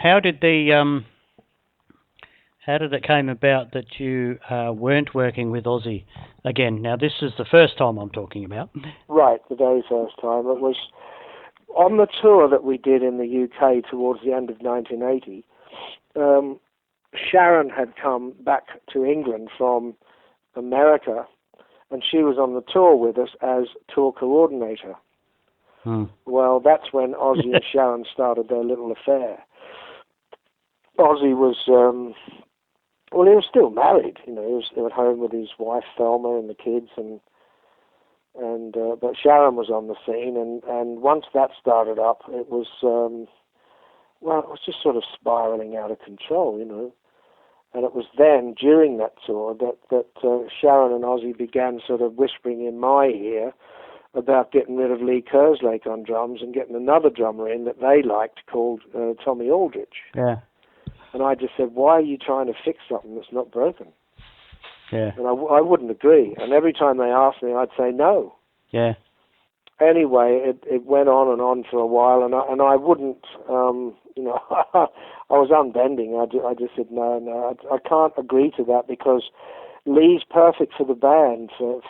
how did it came about that you weren't working with Ozzy again? Now, this is the first time I'm talking about. Right, the very first time. It was on the tour that we did in the UK towards the end of 1980. Sharon had come back to England from America, and she was on the tour with us as tour coordinator. Well, that's when Ozzy and Sharon started their little affair. Ozzy was, he was still married. He was at home with his wife Thelma and the kids, but Sharon was on the scene, and once that started up, it was it was just sort of spiraling out of control, And it was then, during that tour, that Sharon and Ozzy began sort of whispering in my ear about getting rid of Lee Kerslake on drums and getting another drummer in that they liked called Tommy Aldrich. Yeah. And I just said, why are you trying to fix something that's not broken? Yeah. And I wouldn't agree. And every time they asked me, I'd say no. Yeah. Anyway, it went on for a while, and I wouldn't, I was unbending. I just said, no, I can't agree to that because Lee's perfect for the band, for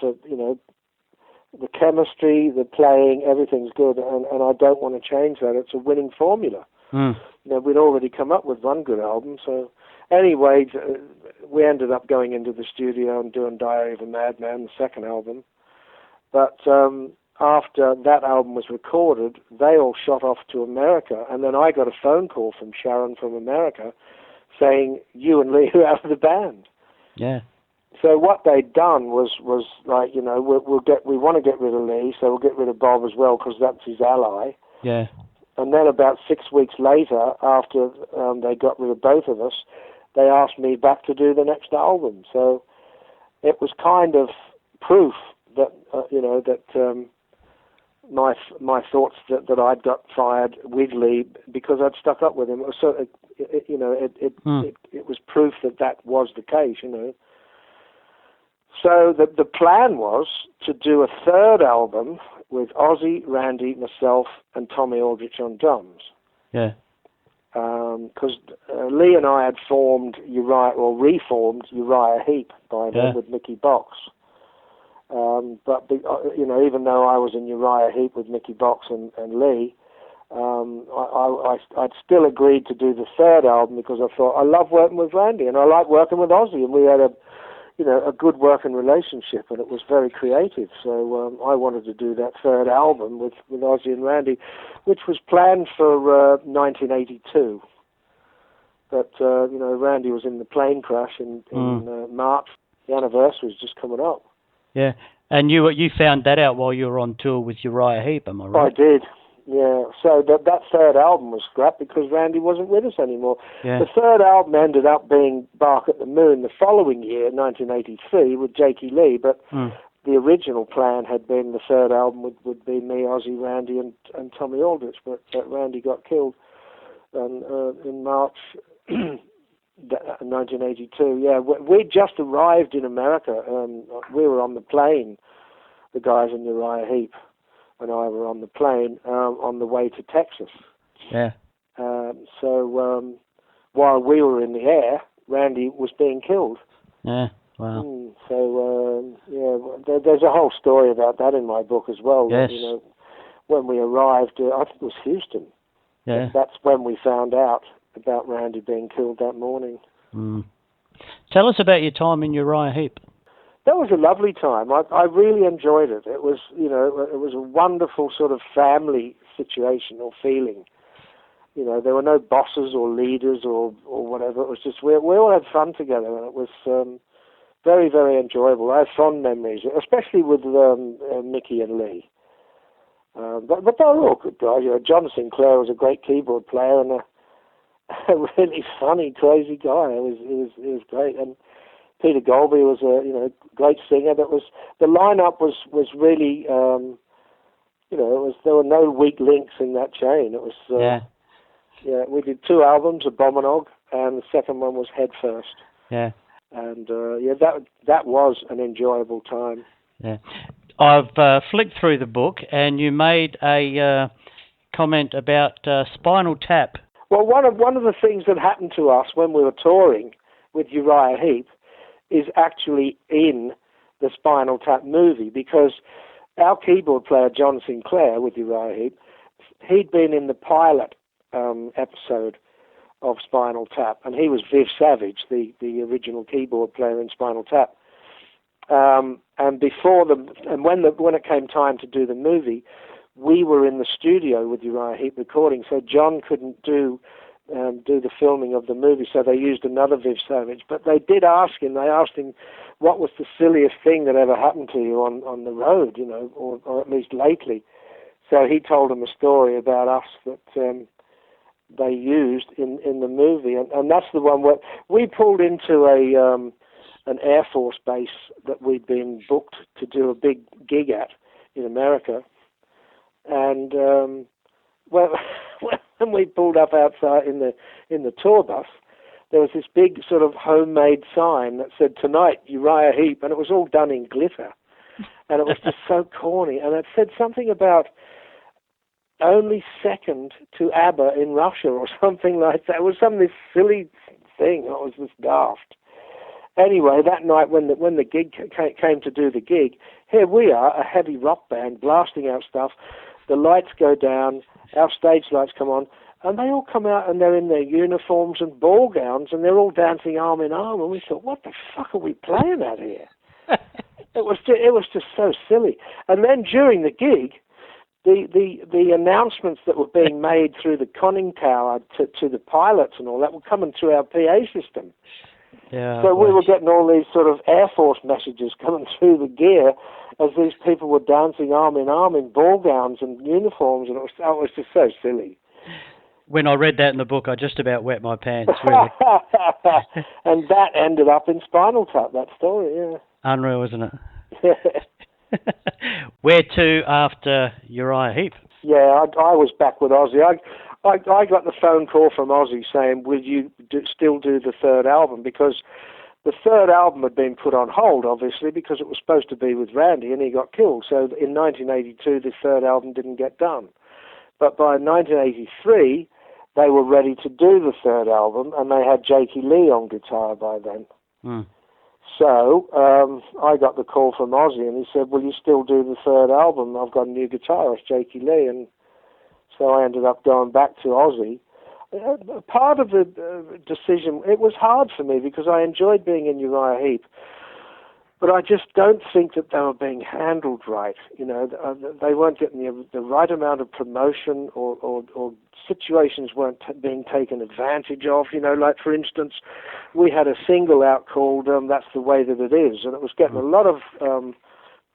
the chemistry, the playing, everything's good, and I don't want to change that. It's a winning formula. We'd already come up with one good album, so anyway, we ended up going into the studio and doing Diary of a Madman, the second album. But after that album was recorded, they all shot off to America, and then I got a phone call from Sharon from America saying, you and Lee are out of the band. Yeah. So what they'd done was like, we want to get rid of Lee, so we'll get rid of Bob as well because that's his ally. Yeah. And then about 6 weeks later, after they got rid of both of us, they asked me back to do the next album. So it was kind of proof that my thoughts that I'd got fired with Lee because I'd stuck up with him. So it was proof that was the case. So the plan was to do a third album with Ozzy, Randy, myself, and Tommy Aldrich on drums. Yeah. Because Lee and I had reformed Uriah Heep by then with Mickey Box. But even though I was in Uriah Heep with Mickey Box and Lee, I'd still agreed to do the third album because I thought I love working with Randy and I like working with Ozzy, and we had a good working relationship, and it was very creative. So I wanted to do that third album with Ozzy and Randy, which was planned for 1982. But Randy was in the plane crash in March. The anniversary was just coming up. Yeah, and you found that out while you were on tour with Uriah Heep, am I right? I did. Yeah, so that third album was scrapped because Randy wasn't with us anymore. Yeah. The third album ended up being Bark at the Moon the following year, 1983, with Jakey Lee, but the original plan had been the third album would be me, Ozzy, Randy, and Tommy Aldrich, but Randy got killed in March 1982. Yeah, we just arrived in America. We were on the plane, the guys in Uriah Heep and I were on the plane on the way to Texas. Yeah. So while we were in the air, Randy was being killed. Yeah. Wow. So there's a whole story about that in my book as well. Yes. When we arrived, I think it was Houston. Yeah. That's when we found out about Randy being killed that morning. Tell us about your time in Uriah Heep. That was a lovely time. I really enjoyed it. It was, it was a wonderful sort of family situation or feeling. There were no bosses or leaders or whatever. It was just we all had fun together, and it was very, very enjoyable. I have fond memories, especially with Mickey and Lee. But they were all good guys. John Sinclair was a great keyboard player and a really funny, crazy guy. He was great. And Peter Golby was a great singer. The lineup was really there were no weak links in that chain. It was we did 2 albums, Abominog, and the second one was Head First. Yeah. And that was an enjoyable time. Yeah. I've flicked through the book, and you made a comment about Spinal Tap. Well, one of the things that happened to us when we were touring with Uriah Heep is actually in the Spinal Tap movie, because our keyboard player, John Sinclair, with Uriah Heep, he'd been in the pilot episode of Spinal Tap, and he was Viv Savage, the original keyboard player in Spinal Tap. And when it came time to do the movie, we were in the studio with Uriah Heep recording, so John couldn't do the filming of the movie, so they used another Viv Savage. But they did ask him. They asked him, what was the silliest thing that ever happened to you on the road, or at least lately. So he told them a story about us that they used in the movie, and that's the one where we pulled into an Air Force base that we'd been booked to do a big gig at in America, and when we pulled up outside in the tour bus, there was this big sort of homemade sign that said, "Tonight, Uriah Heep," and it was all done in glitter, and it was just so corny, and it said something about only second to ABBA in Russia or something like that. It was this silly thing. It was just daft. Anyway, that night when the gig came to do the gig, here we are, a heavy rock band blasting out stuff. The lights go down, our stage lights come on, and they all come out and they're in their uniforms and ball gowns, and they're all dancing arm in arm. And we thought, what the fuck are we playing at here? It was just so silly. And then during the gig, the announcements that were being made through the conning tower to the pilots and all that were coming through our PA system. Yeah, so we were getting all these sort of Air Force messages coming through the gear as these people were dancing arm in arm in ball gowns and uniforms, and it was just so silly. When I read that in the book, I just about wet my pants, really. And that ended up in Spinal Tap, that story, yeah. Unreal, isn't it? Where to after Uriah Heep? Yeah, I was back with Ozzy. I got the phone call from Ozzy saying, will you still do the third album? Because the third album had been put on hold, obviously, because it was supposed to be with Randy, and he got killed. So in 1982, the third album didn't get done. But by 1983, they were ready to do the third album, and they had Jakey Lee on guitar by then. Mm. So I got the call from Ozzy, and he said, will you still do the third album? I've got a new guitarist, Jakey Lee. And so I ended up going back to Ozzy. Part of the decision, it was hard for me because I enjoyed being in Uriah Heep, but I just don't think that they were being handled right. They weren't getting the right amount of promotion, or situations weren't being taken advantage of. Like, for instance, we had a single out called That's the Way That It Is, and it was getting a lot of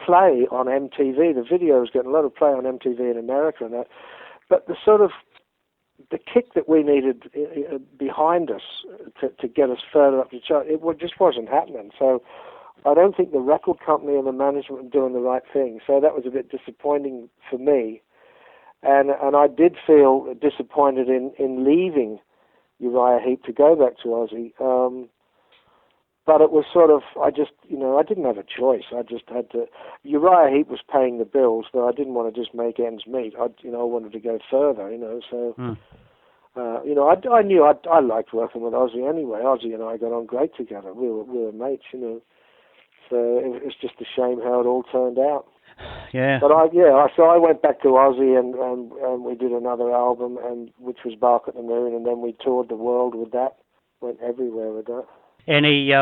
play on MTV. The video was getting a lot of play on MTV in America and that. But the kick that we needed behind us to get us further up the chart, it just wasn't happening. So I don't think the record company and the management were doing the right thing. So that was a bit disappointing for me. And I did feel disappointed in leaving Uriah Heep to go back to Ozzy. But it was sort of, I didn't have a choice. I just had to. Uriah Heep was paying the bills, but I didn't want to just make ends meet. I wanted to go further, so, I knew I liked working with Ozzy anyway. Ozzy and I got on great together. We were mates, So it was just a shame how it all turned out. Yeah. But so I went back to Ozzy and we did another album, which was Bark at the Moon, and then we toured the world with that. Went everywhere with that. Any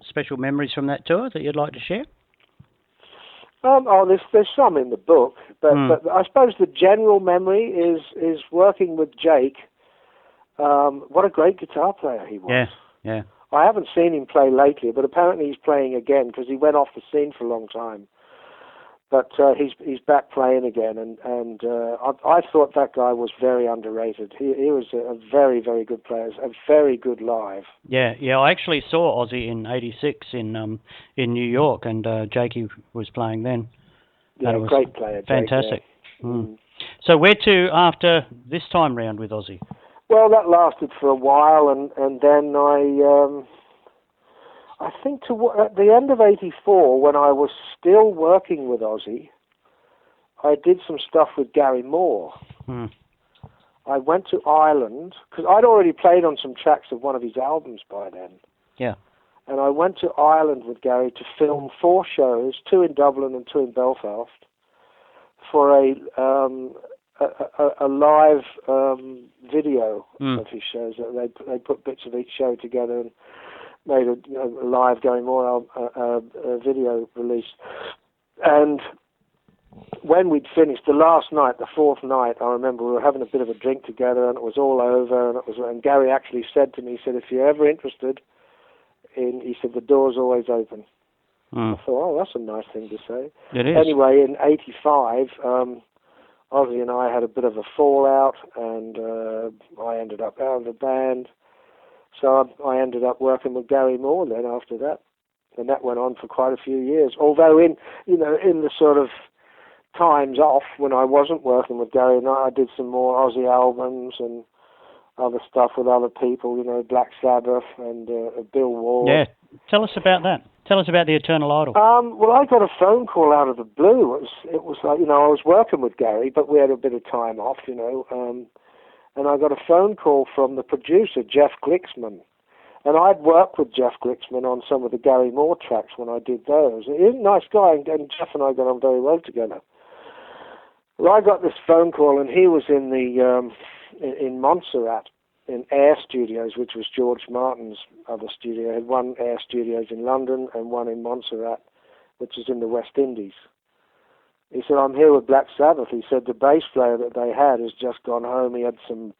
special memories from that tour that you'd like to share? There's some in the book, but I suppose the general memory is working with Jake. What a great guitar player he was. Yeah. I haven't seen him play lately, but apparently he's playing again because he went off the scene for a long time. But he's back playing again, and I thought that guy was very underrated. He was a very, very good player, a very good live. Yeah. I actually saw Ozzy in '86 in New York, and Jakey was playing then. Yeah, great player. Fantastic. Jake, yeah. So where to after this time round with Ozzy? Well, that lasted for a while, and then I think at the end of '84, when I was still working with Ozzy, I did some stuff with Gary Moore. I went to Ireland, because I'd already played on some tracks of one of his albums by then. Yeah. And I went to Ireland with Gary to film 4 shows, 2 in Dublin and 2 in Belfast, for a live video of his shows. They put bits of each show together and made a live Gary Moore video release. And when we'd finished the last night, the 4th night, I remember we were having a bit of a drink together, and it was all over. And Gary actually said to me, he said, "If you're ever interested he said, the door's always open." I thought, oh, that's a nice thing to say. It is. Anyway, in '85, Ozzy and I had a bit of a fallout, and I ended up out of the band. So I ended up working with Gary Moore then after that, and that went on for quite a few years. Although in the sort of times off when I wasn't working with Gary, and I did some more Ozzy albums and other stuff with other people, Black Sabbath and Bill Ward. Yeah, tell us about that. Tell us about the Eternal Idol. Well, I got a phone call out of the blue. It was like, I was working with Gary, but we had a bit of time off, and I got a phone call from the producer, Jeff Glixman. And I'd worked with Jeff Glixman on some of the Gary Moore tracks when I did those. He's a nice guy, and Jeff and I got on very well together. Well, I got this phone call, and he was in in Montserrat, in Air Studios, which was George Martin's other studio. He had one Air Studios in London and one in Montserrat, which is in the West Indies. He said, "I'm here with Black Sabbath." He said, "The bass player that they had has just gone home. He had some,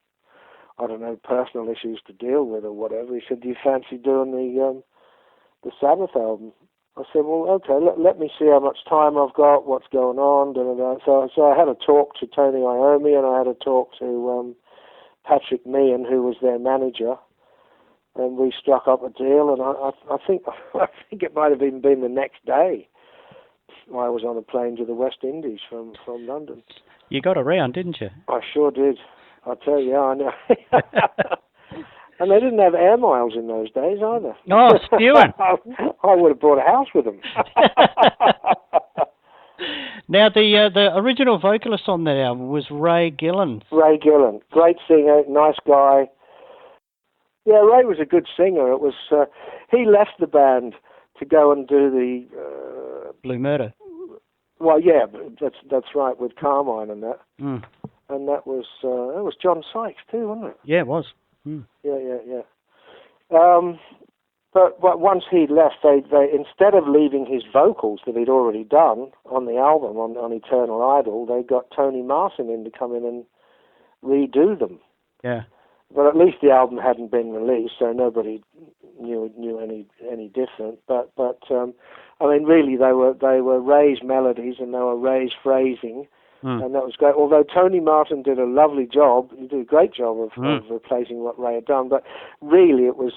I don't know, personal issues to deal with or whatever." He said, "Do you fancy doing the Sabbath album?" I said, "Well, okay, let me see how much time I've got, what's going on." Da, da, da. So I had a talk to Tony Iommi, and I had a talk to Patrick Meehan, who was their manager, and we struck up a deal. And I think it might have even been the next day I was on a plane to the West Indies from London. You got around, didn't you? I sure did. I tell you, I know. And they didn't have air miles in those days either. Oh, spewing. I would have bought a house with them. Now, the original vocalist on that album was Ray Gillen. Ray Gillen, great singer, nice guy. Yeah, Ray was a good singer. It was he left the band to go and do the Blue Murder. Well, yeah, that's right, with Carmine and that. Mm. And that was John Sykes too, wasn't it? Yeah, it was. Mm. Yeah. But once he left, they instead of leaving his vocals that he'd already done on the album on Eternal Idol, they got Tony Martin in to come in and redo them. Yeah. But at least the album hadn't been released, so nobody knew any different. But I mean, really, they were Ray's melodies and they were Ray's phrasing. And that was great. Although Tony Martin did a lovely job, he did a great job of replacing what Ray had done. But really, it was,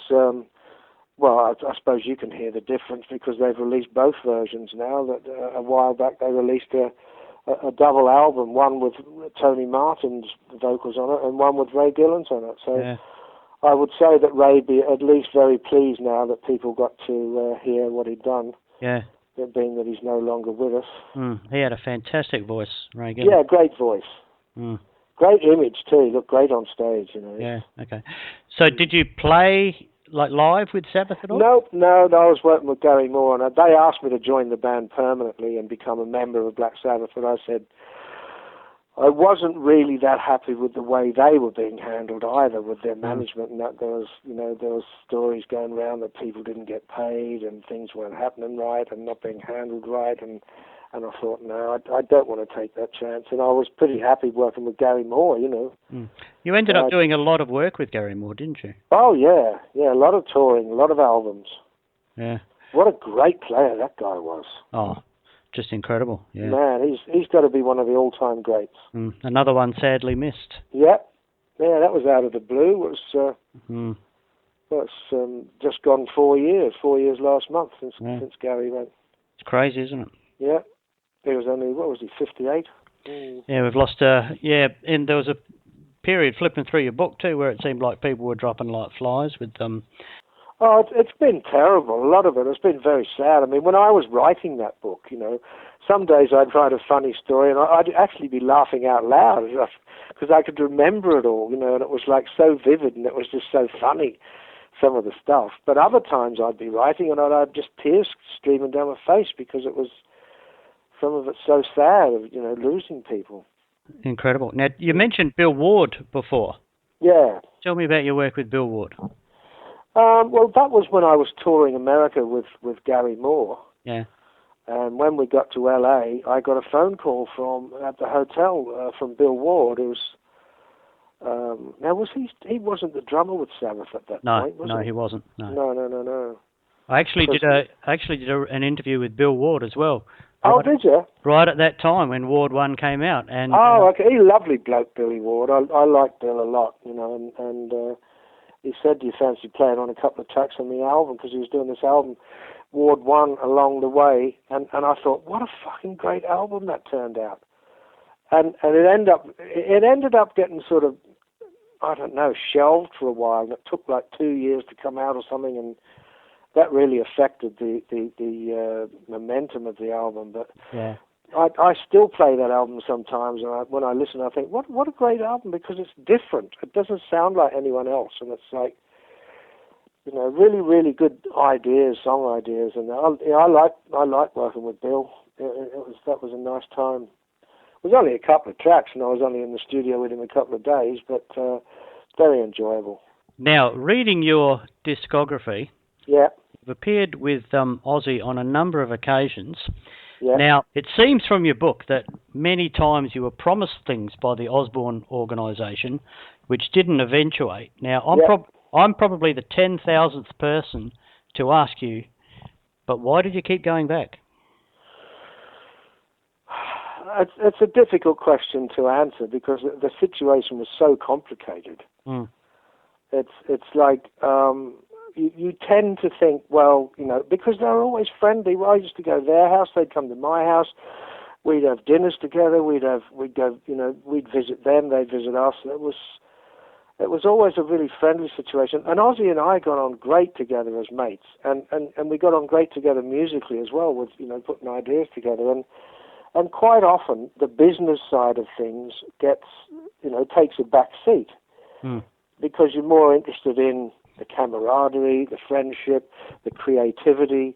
well, I suppose you can hear the difference because they've released both versions now. That a while back they released a double album, one with Tony Martin's vocals on it and one with Ray Gillen's on it. So yeah. I would say that Ray'd be at least very pleased now that people got to hear what he'd done. Yeah. Being that he's no longer with us. He had a fantastic voice, Ray Gillen. Yeah, great voice. Great image too. He looked great on stage, Yeah, okay. So did you play like live with Sabbath at all? No, I was working with Gary Moore, and they asked me to join the band permanently and become a member of Black Sabbath, but I said I wasn't really that happy with the way they were being handled either, with their management, and that there was stories going around that people didn't get paid and things weren't happening right and not being handled right, and I thought, no, I don't want to take that chance, and I was pretty happy working with Gary Moore, You ended up doing a lot of work with Gary Moore, didn't you? Oh, yeah, a lot of touring, a lot of albums. Yeah. What a great player that guy was. Oh, just incredible. Yeah. Man, he's got to be one of the all-time greats. Another one sadly missed. Yeah, that was out of the blue. It was just gone 4 years. 4 years last month since Gary went. It's crazy, isn't it? Yeah, he was only 58? Yeah, we've lost. And there was a period flipping through your book too, where it seemed like people were dropping like flies with them. Oh, it's been terrible. A lot of it has been very sad. I mean, when I was writing that book, some days I'd write a funny story and I'd actually be laughing out loud because I could remember it all, and it was like so vivid and it was just so funny, some of the stuff. But other times I'd be writing and I'd just tears streaming down my face because it was, some of it so sad of, losing people. Incredible. Now, you mentioned Bill Ward before. Yeah. Tell me about your work with Bill Ward. Well, that was when I was touring America with Gary Moore. Yeah. And when we got to LA, I got a phone call at the hotel from Bill Ward, who was, now he wasn't the drummer with Sabbath at that point, was he? No, he wasn't. No. No. I actually did an interview with Bill Ward as well. Oh, did you? Right at that time when Ward 1 came out. And okay. He's a lovely bloke, Billy Ward. I like Bill a lot, and he said, do you fancy playing on a couple of tracks on the album? Because he was doing this album, Ward 1, along the way. And I thought, what a fucking great album that turned out. And it ended up getting sort of, I don't know, shelved for a while. And it took like 2 years to come out or something, and that really affected the momentum of the album. But yeah. I still play that album sometimes, and when I listen, I think, what a great album, because it's different. It doesn't sound like anyone else, and it's like, really, really good ideas, song ideas, and I like working with Bill. That was a nice time. It was only a couple of tracks, and I was only in the studio with him a couple of days, but very enjoyable. Now, reading your discography, yeah, you've appeared with Ozzy on a number of occasions. Yeah. Now, it seems from your book that many times you were promised things by the Osborne organisation which didn't eventuate. Now, I'm probably the 10,000th person to ask you, but why did you keep going back? It's a difficult question to answer because the situation was so complicated. Mm. It's like... You tend to think, well, because they're always friendly. Well, I used to go to their house, they'd come to my house, we'd have dinners together, we'd visit them, they'd visit us. It was always a really friendly situation. And Ozzy and I got on great together as mates, and we got on great together musically as well, with putting ideas together. And quite often the business side of things takes a back seat because you're more interested in the camaraderie, the friendship, the creativity,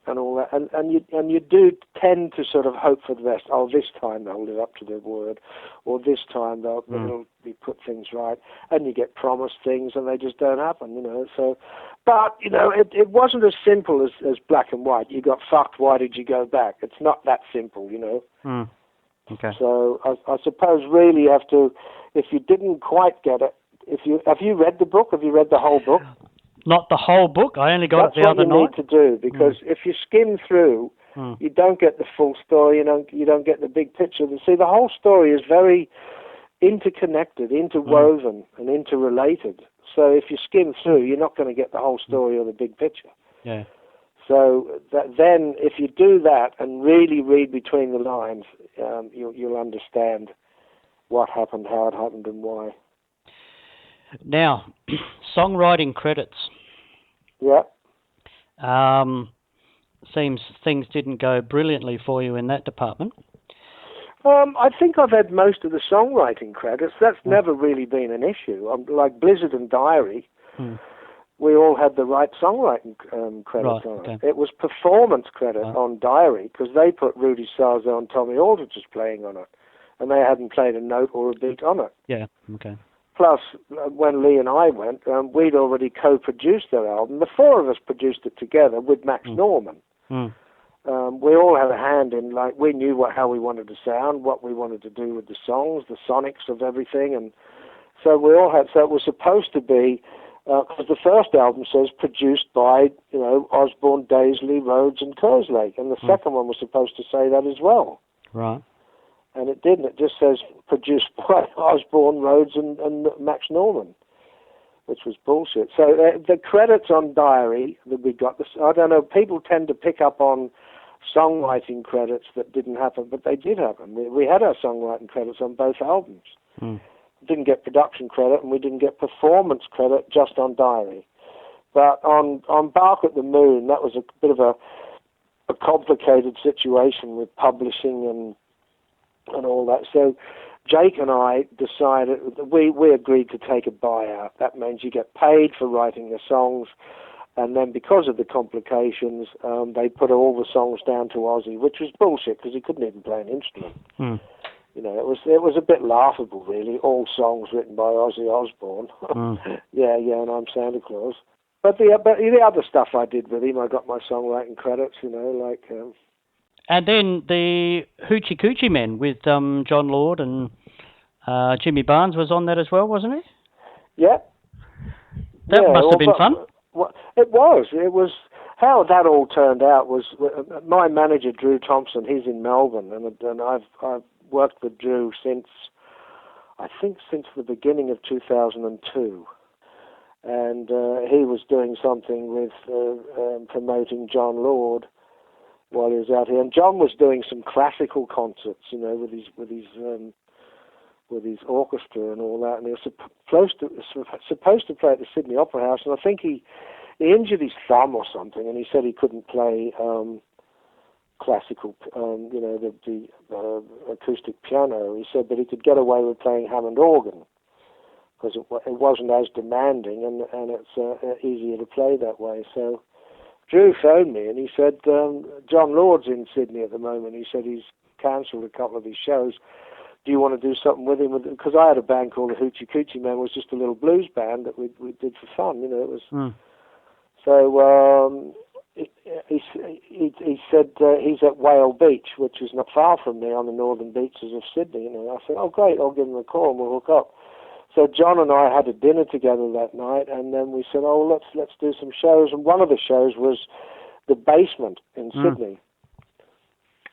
and all that. And you do tend to sort of hope for the best. Oh, this time they'll live up to their word, or this time they'll be put things right. And you get promised things, and they just don't happen. So, but it wasn't as simple as black and white. You got fucked. Why did you go back? It's not that simple. Okay. So I suppose really you have to, if you didn't quite get it. Have you read the book? Have you read the whole book? Not the whole book. I only got it the other night. That's what you need to do, because if you skim through, you don't get the full story. You don't get the big picture. See, the whole story is very interconnected, interwoven, and interrelated. So if you skim through, you're not going to get the whole story or the big picture. Yeah. So then, if you do that and really read between the lines, you'll understand what happened, how it happened, and why. Now, songwriting credits. Yeah. Seems things didn't go brilliantly for you in that department. I think I've had most of the songwriting credits. That's never really been an issue. Like Blizzard and Diary, we all had the right songwriting credits on it. It was performance credit on Diary because they put Rudy Sarzo and Tommy Aldridge's playing on it, and they hadn't played a note or a beat on it. Yeah, okay. Plus, when Lee and I went, we'd already co-produced their album. The four of us produced it together with Max Norman. We all had a hand in, we knew how we wanted to sound, what we wanted to do with the songs, the sonics of everything, and so we all had. So it was supposed to be, because the first album says produced by, Osborne, Daisley, Rhodes, and Kerslake, and the second one was supposed to say that as well. Right. And it didn't. It just says produced by Osborne, Rhodes, and Max Norman, which was bullshit. So the credits on Diary that we got, I don't know, people tend to pick up on songwriting credits that didn't happen, but they did happen. We had our songwriting credits on both albums. Didn't get production credit, and we didn't get performance credit just on Diary. But on Bark at the Moon, that was a bit of a complicated situation with publishing and all that. So Jake and I decided, we agreed to take a buyout. That means you get paid for writing the songs, and then because of the complications, they put all the songs down to Ozzy, which was bullshit because he couldn't even play an instrument. You know, it was a bit laughable, really. All songs written by Ozzy Osbourne. Yeah, and I'm Santa Claus. But the other stuff I did with him, I got my songwriting credits. You know, like. And then the Hoochie Coochie Men with John Lord and Jimmy Barnes was on that as well, wasn't he? Yeah. That must have been fun. It was. How that all turned out was my manager Drew Thompson. He's in Melbourne, and I've worked with Drew since the beginning of 2002, and he was doing something with promoting John Lord while he was out here, and John was doing some classical concerts, you know, with his orchestra and all that, and he was supposed to play at the Sydney Opera House, and I think he injured his thumb or something, and he said he couldn't play classical, you know, the acoustic piano. He said that he could get away with playing Hammond organ because it wasn't as demanding, and it's easier to play that way. So Drew phoned me and he said, John Lord's in Sydney at the moment. He said he's cancelled a couple of his shows. Do you want to do something with him? Because I had a band called the Hoochie Coochie Men, was just a little blues band that we did for fun. You know, it was. So he said he's at Whale Beach, which is not far from me, on the northern beaches of Sydney. You know, I said, oh great, I'll give him a call and we'll hook up. So John and I had a dinner together that night, and then we said, oh, let's do some shows. And one of the shows was the Basement in Sydney.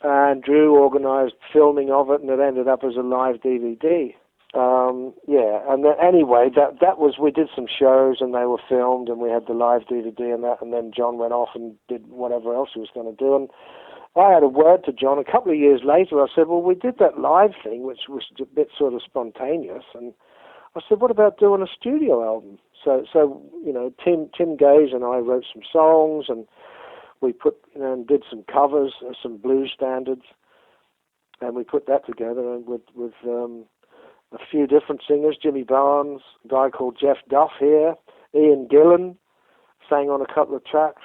And Drew organised filming of it, and it ended up as a live DVD. And anyway, that was, we did some shows, and they were filmed, and we had the live DVD and that, and then John went off and did whatever else he was going to do. And I had a word to John a couple of years later. I said, well, we did that live thing, which was a bit sort of spontaneous, and I said, what about doing a studio album? So you know, Tim Gaze and I wrote some songs, and we and did some covers, some blues standards, and we put that together with a few different singers. Jimmy Barnes, a guy called Jeff Duff here, Ian Gillan sang on a couple of tracks,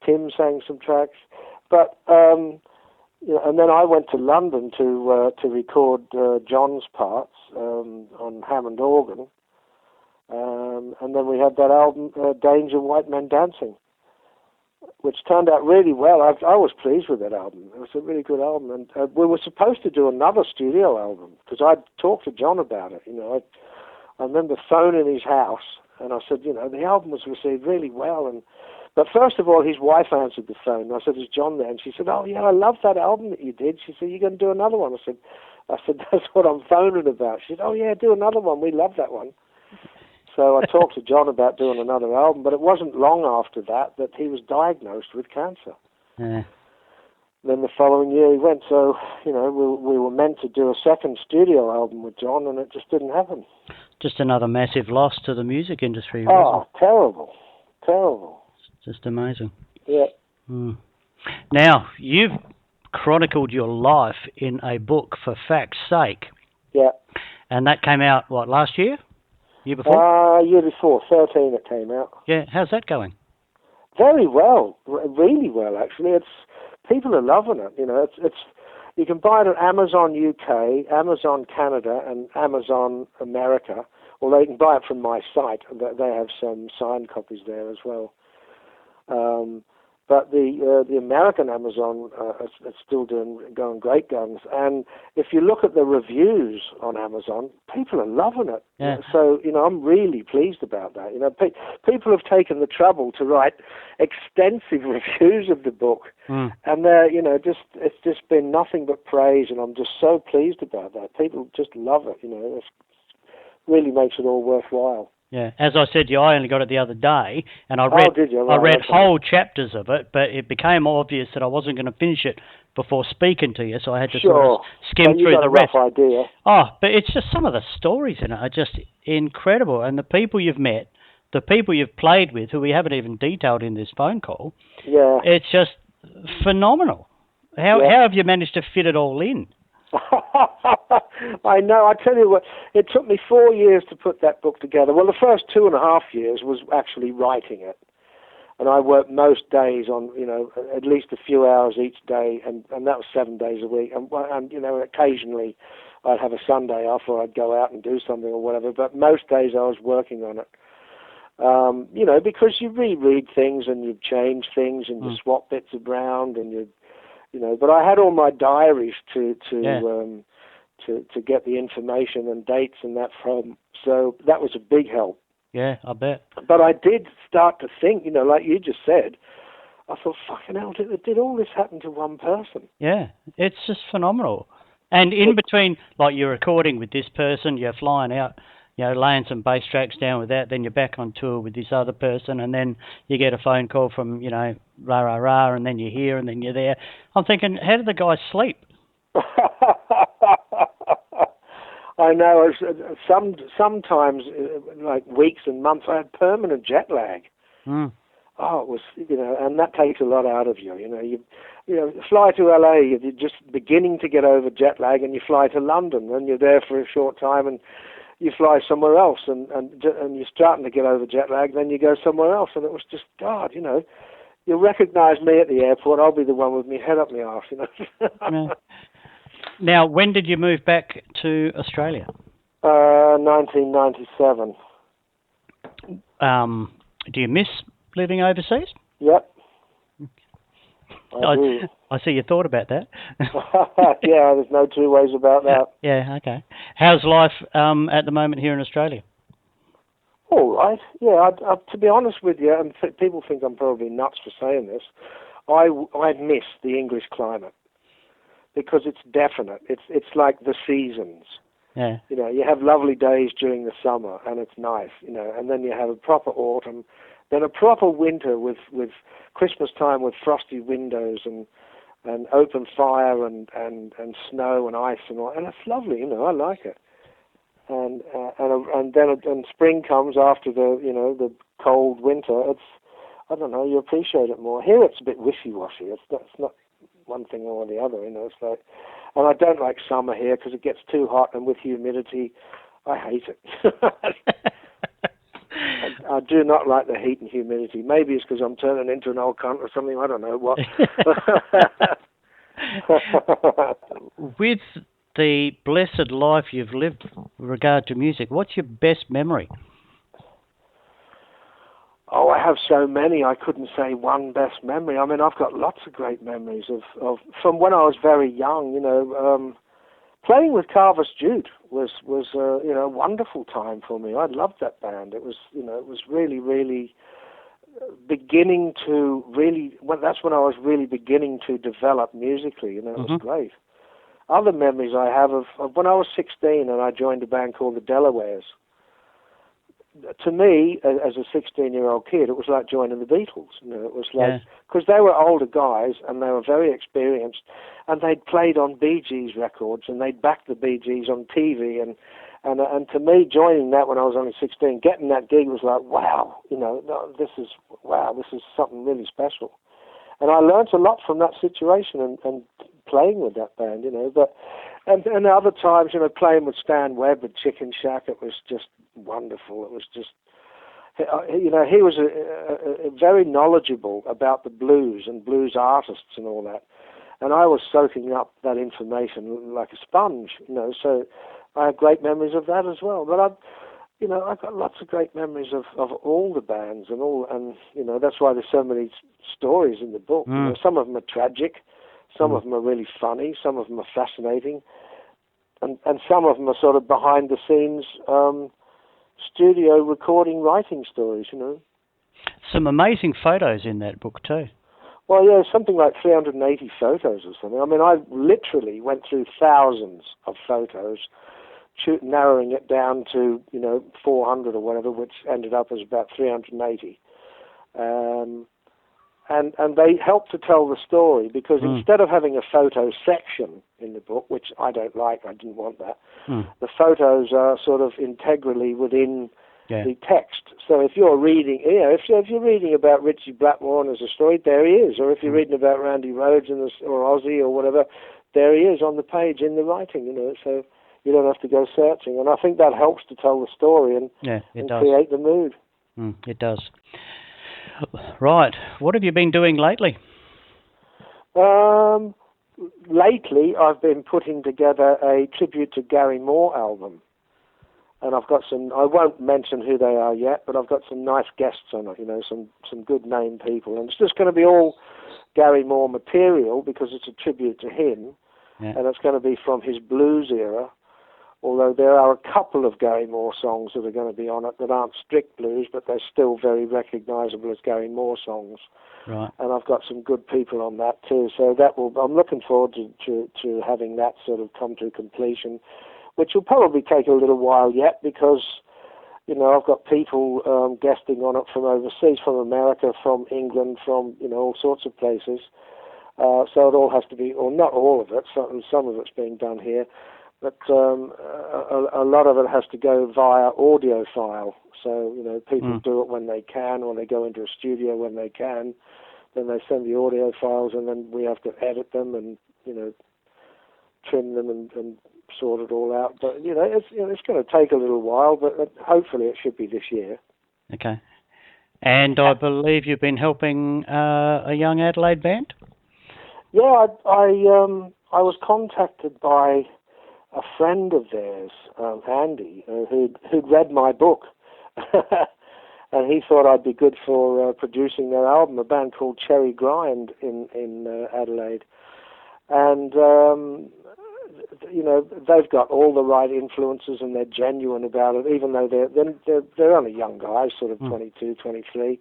Tim sang some tracks, but you know, and then I went to London to record John's parts on Hammond organ, and then we had that album Danger White Men Dancing, which turned out really well. I was pleased with that album. It was a really good album, and we were supposed to do another studio album because I'd talked to John about it. You know, I remember phoning his house, and I said, you know, the album was received really well, but first of all, his wife answered the phone. I said, is John there? And she said, oh, yeah, I love that album that you did. She said, you're going to do another one? I said, that's what I'm phoning about. She said, oh, yeah, do another one. We love that one. So I talked to John about doing another album, but it wasn't long after that he was diagnosed with cancer. Yeah. Then the following year he went. So, you know, we were meant to do a second studio album with John, and it just didn't happen. Just another massive loss to the music industry, wasn't it? Terrible. Just amazing. Yeah. Now, you've chronicled your life in a book, For Fact's Sake. Yeah. And that came out, what, last year? Year before? Year before, 2013 it came out. Yeah, how's that going? Very well, really well, actually. People are loving it. You know, it's you can buy it at Amazon UK, Amazon Canada, and Amazon America, or you can buy it from my site. They have some signed copies there as well. But the American Amazon is still going great guns. And if you look at the reviews on Amazon, people are loving it. Yeah. So, you know, I'm really pleased about that. You know, people have taken the trouble to write extensive reviews of the book. And, you know, it's just been nothing but praise, and I'm just so pleased about that. People just love it, you know. It really makes it all worthwhile. Yeah, as I said to you, I only got it the other day, and I read I read whole chapters of it, but it became obvious that I wasn't going to finish it before speaking to you, so I had to sort of skim through the rest. Rough idea. Oh, but it's just some of the stories in it are just incredible, and the people you've met, the people you've played with, who we haven't even detailed in this phone call. Yeah. It's just phenomenal. How have you managed to fit it all in? I know. I tell you what, it took me 4 years to put that book together. Well, the first 2.5 years was actually writing it. And I worked most days on, at least a few hours each day, and that was 7 days a week. And occasionally I'd have a Sunday off, or I'd go out and do something or whatever. But most days I was working on it. Because you reread things and you change things and you swap bits around and but I had all my diaries to get the information and dates and that from. So that was a big help. Yeah, I bet. But I did start to think, like you just said, I thought, fucking hell, did all this happen to one person? Yeah, it's just phenomenal. And in between, like you're recording with this person, you're flying out, laying some bass tracks down with that, then you're back on tour with this other person, and then you get a phone call from, rah, rah, rah, and then you're here, and then you're there. I'm thinking, how did the guy sleep? I know. Sometimes, like weeks and months, I had permanent jet lag. Oh, it was, and that takes a lot out of you. You fly to LA, you're just beginning to get over jet lag, and you fly to London, and you're there for a short time, and you fly somewhere else, and you're starting to get over jet lag, then you go somewhere else, and it was just, God, you'll recognize me at the airport, I'll be the one with me head up my arse, Yeah. Now, when did you move back to Australia? 1997. Do you miss living overseas? Yep. I do. I see you thought about that. Yeah, there's no two ways about that. Yeah, okay. How's life at the moment here in Australia? All right. Yeah, to be honest with you, and people think I'm probably nuts for saying this, I miss the English climate because it's definite. It's like the seasons. Yeah. You have lovely days during the summer, and it's nice, and then you have a proper autumn, then a proper winter with Christmas time with frosty windows and open fire and snow and ice and all, and it's lovely, I like it. And then spring comes after the cold winter. I don't know, you appreciate it more. Here it's a bit wishy-washy. It's not one thing or the other, It's like, and I don't like summer here because it gets too hot, and with humidity, I hate it. I do not like the heat and humidity. Maybe it's because I'm turning into an old cunt or something. I don't know what. With the blessed life you've lived with regard to music, what's your best memory? Oh, I have so many. I couldn't say one best memory. I mean, I've got lots of great memories of from when I was very young. Playing with Carver's Jude was a wonderful time for me. I loved that band. It was really, really beginning to really. Well, that's when I was really beginning to develop musically. It was great. Other memories I have of when I was 16 and I joined a band called the Delawares. To me, as a 16-year-old kid, it was like joining the Beatles. It was like, because they were older guys and they were very experienced, and they'd played on Bee Gees records and they'd backed the Bee Gees on TV, and to me, joining that when I was only 16, getting that gig was like, wow, this is something really special, and I learned a lot from that situation and playing with that band, but. And other times, playing with Stan Webb at Chicken Shack, it was just wonderful. It was just, he was a very knowledgeable about the blues and blues artists and all that. And I was soaking up that information like a sponge, so I have great memories of that as well. But I've got lots of great memories of all the bands and that's why there's so many stories in the book. Some of them are tragic. Some of them are really funny. Some of them are fascinating. And some of them are sort of behind-the-scenes studio recording, writing stories, Some amazing photos in that book too. Well, yeah, something like 380 photos or something. I mean, I literally went through thousands of photos, narrowing it down to, 400 or whatever, which ended up as about 380. And they help to tell the story because instead of having a photo section in the book, which I don't like, I didn't want that, the photos are sort of integrally within the text. So if you're reading, if you're reading about Richie Blackmore as a story, there he is. Or if you're reading about Randy Rhoads or Ozzy or whatever, there he is on the page in the writing. So you don't have to go searching. And I think that helps to tell the story and create the mood. It does. Right. What have you been doing lately? Lately, I've been putting together a tribute to Gary Moore album. And I've got some, I won't mention who they are yet, but I've got some nice guests on it, some good name people. And it's just going to be all Gary Moore material because it's a tribute to him. Yeah. And it's going to be from his blues era, although there are a couple of Gary Moore songs that are going to be on it that aren't strict blues, but they're still very recognizable as Gary Moore songs. Right. And I've got some good people on that too. So I'm looking forward to having that sort of come to completion, which will probably take a little while yet because, I've got people guesting on it from overseas, from America, from England, from, all sorts of places. So it all has to be, or not all of it, some of it's being done here, but a lot of it has to go via audio file. So, people do it when they can, or they go into a studio when they can. Then they send the audio files, and then we have to edit them and, trim them and sort it all out. But, it's going to take a little while, but hopefully it should be this year. Okay. And I believe you've been helping a young Adelaide band? Yeah, I was contacted by a friend of theirs, Andy, who'd read my book. And he thought I'd be good for producing their album, a band called Cherry Grind in Adelaide. And, they've got all the right influences and they're genuine about it, even though they're only young guys, sort of 22, 23.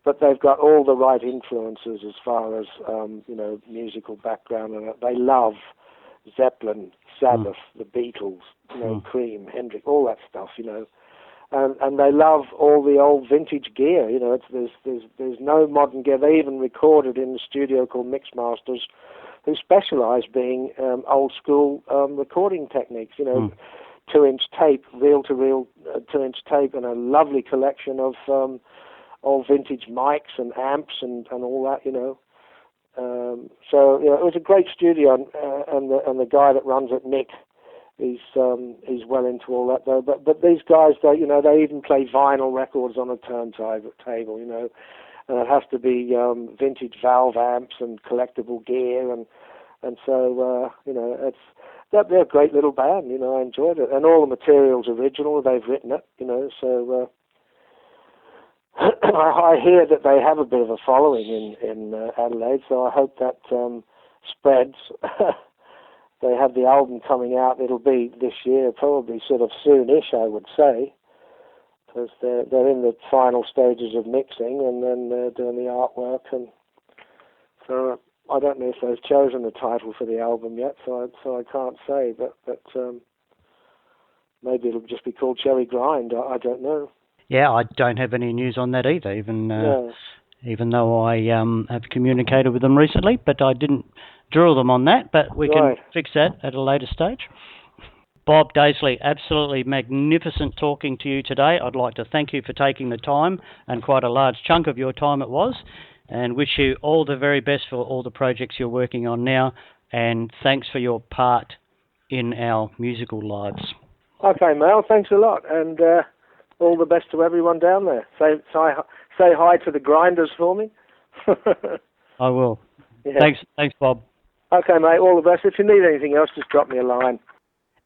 But they've got all the right influences as far as, musical background. And they love Zeppelin, Sabbath, the Beatles, Cream, Hendrix, all that stuff, And they love all the old vintage gear. There's no modern gear. They even recorded in a studio called Mixmasters, who specialise being old school recording techniques. 2-inch tape, reel-to-reel 2-inch tape, and a lovely collection of old vintage mics and amps and all that. So it was a great studio, and the guy that runs it, Nick. He's well into all that though, but these guys, they even play vinyl records on a turntable, and it has to be vintage valve amps and collectible gear, and so they're a great little band, I enjoyed it, and all the material's original. They've written it, so I hear that they have a bit of a following in Adelaide, so I hope that spreads. They have the album coming out. It'll be this year, probably sort of soonish, I would say, because they're in the final stages of mixing, and then they're doing the artwork. And so I don't know if they've chosen a title for the album yet, so I can't say. But maybe it'll just be called Cherry Grind. I don't know. Yeah, I don't have any news on that either. Even though I have communicated with them recently, but I didn't drill them on that, but we can fix that at a later stage. Bob Daisley, absolutely magnificent talking to you today. I'd like to thank you for taking the time, and quite a large chunk of your time it was, and wish you all the very best for all the projects you're working on now, and thanks for your part in our musical lives. Okay, Mel, thanks a lot, and all the best to everyone down there. Say hi to the grinders for me. I will. Yeah. Thanks, Bob. Okay, mate, all the best. If you need anything else, just drop me a line.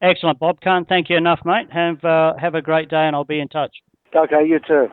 Excellent, Bob. Can't thank you enough, mate. Have a great day, and I'll be in touch. Okay, you too.